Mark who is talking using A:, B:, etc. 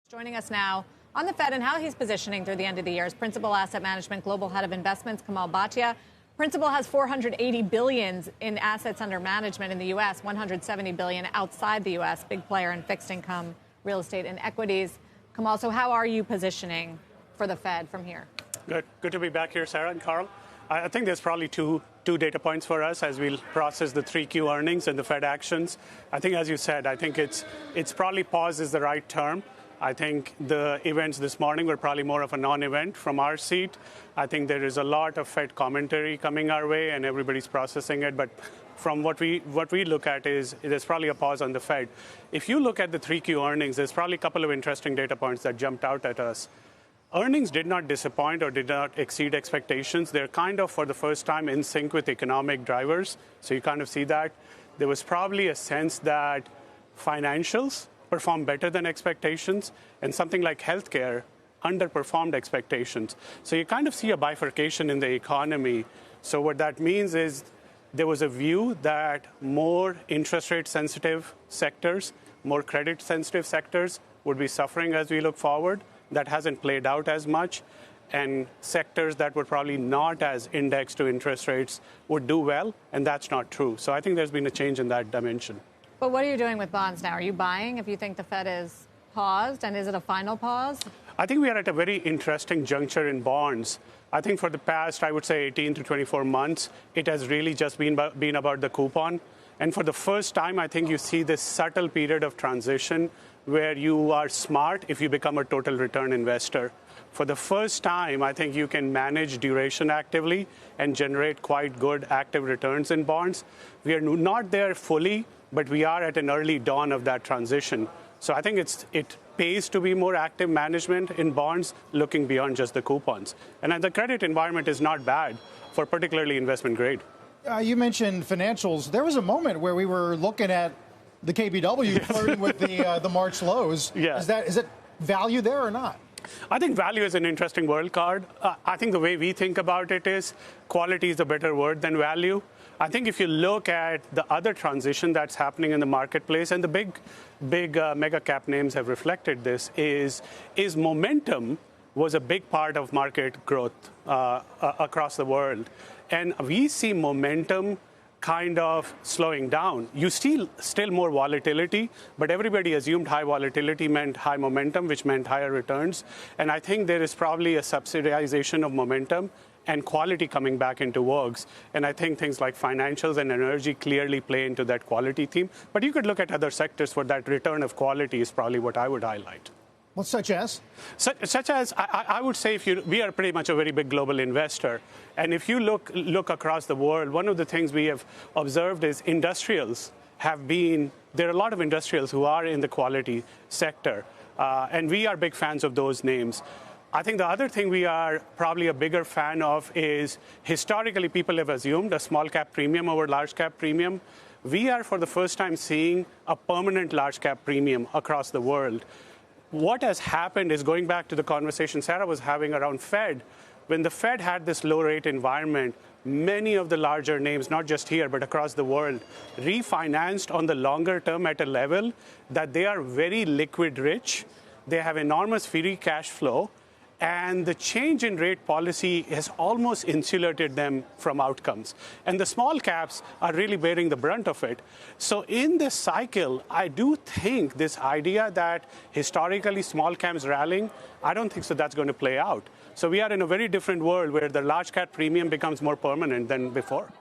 A: Joining us now on the Fed and how he's positioning through the end of the year is Principal Asset Management Global Head of Investments, Kamal Bhatia. Principal has $480 billion in assets under management in the U.S., $170 billion outside the U.S., big player in fixed income, real estate, and equities. Kamal, so how are you positioning for the Fed from here?
B: Good to be back here, Sarah and Carl. I think there's probably two data points for us as we'll process the 3Q earnings and the Fed actions. I think, as you said, I think it's probably pause is the right term. I think the events this morning were probably more of a non-event from our seat. I think there is a lot of Fed commentary coming our way, and everybody's processing it. But from what we look at is there's probably a pause on the Fed. If you look at the 3Q earnings, there's probably a couple of interesting data points that jumped out at us. Earnings did not disappoint or did not exceed expectations. They're kind of, for the first time, in sync with economic drivers. So you kind of see that. There was probably a sense that financials performed better than expectations, and something like healthcare underperformed expectations. So you kind of see a bifurcation in the economy. So what that means is there was a view that more interest rate sensitive sectors, more credit sensitive sectors would be suffering as we look forward. That hasn't played out as much. And sectors that were probably not as indexed to interest rates would do well, and that's not true. So I think there's been a change in that dimension.
A: But what are you doing with bonds now? Are you buying if you think the Fed is paused, and is it a final pause?
B: I think we are at a very interesting juncture in bonds. I think for the past, I would say 18 to 24 months, it has really just been about the coupon. And for the first time, I think you see this subtle period of transition where you are smart if you become a total return investor. For the first time, I think you can manage duration actively and generate quite good active returns in bonds. We are not there fully, but we are at an early dawn of that transition. So I think it pays to be more active management in bonds, looking beyond just the coupons. And the credit environment is not bad for particularly investment grade.
C: You mentioned financials. There was a moment where we were looking at the KBW flirting with the March lows.
B: Yeah.
C: Is it value there or not?
B: I think value is an interesting word card. I think the way we think about it is quality is a better word than value. I think if you look at the other transition that's happening in the marketplace, and the big mega cap names have reflected this, is momentum was a big part of market growth across the world. And we see momentum kind of slowing down. You still more volatility, but everybody assumed high volatility meant high momentum, which meant higher returns. And I think there is probably a subsidization of momentum and quality coming back into works. And I think things like financials and energy clearly play into that quality theme. But you could look at other sectors where that return of quality is probably what I would highlight.
C: Well, such as?
B: Such as, I would say, we are pretty much a very big global investor. And if you look across the world, one of the things we have observed is industrials there are a lot of industrials who are in the quality sector. And we are big fans of those names. I think the other thing we are probably a bigger fan of is historically people have assumed a small cap premium over large cap premium. We are for the first time seeing a permanent large cap premium across the world. What has happened is, going back to the conversation Sarah was having around Fed, when the Fed had this low rate environment, many of the larger names, not just here, but across the world, refinanced on the longer term at a level that they are very liquid rich. They have enormous free cash flow. And the change in rate policy has almost insulated them from outcomes. And the small caps are really bearing the brunt of it. So in this cycle, I do think this idea that historically small caps rallying, I don't think so that's going to play out. So we are in a very different world where the large cap premium becomes more permanent than before.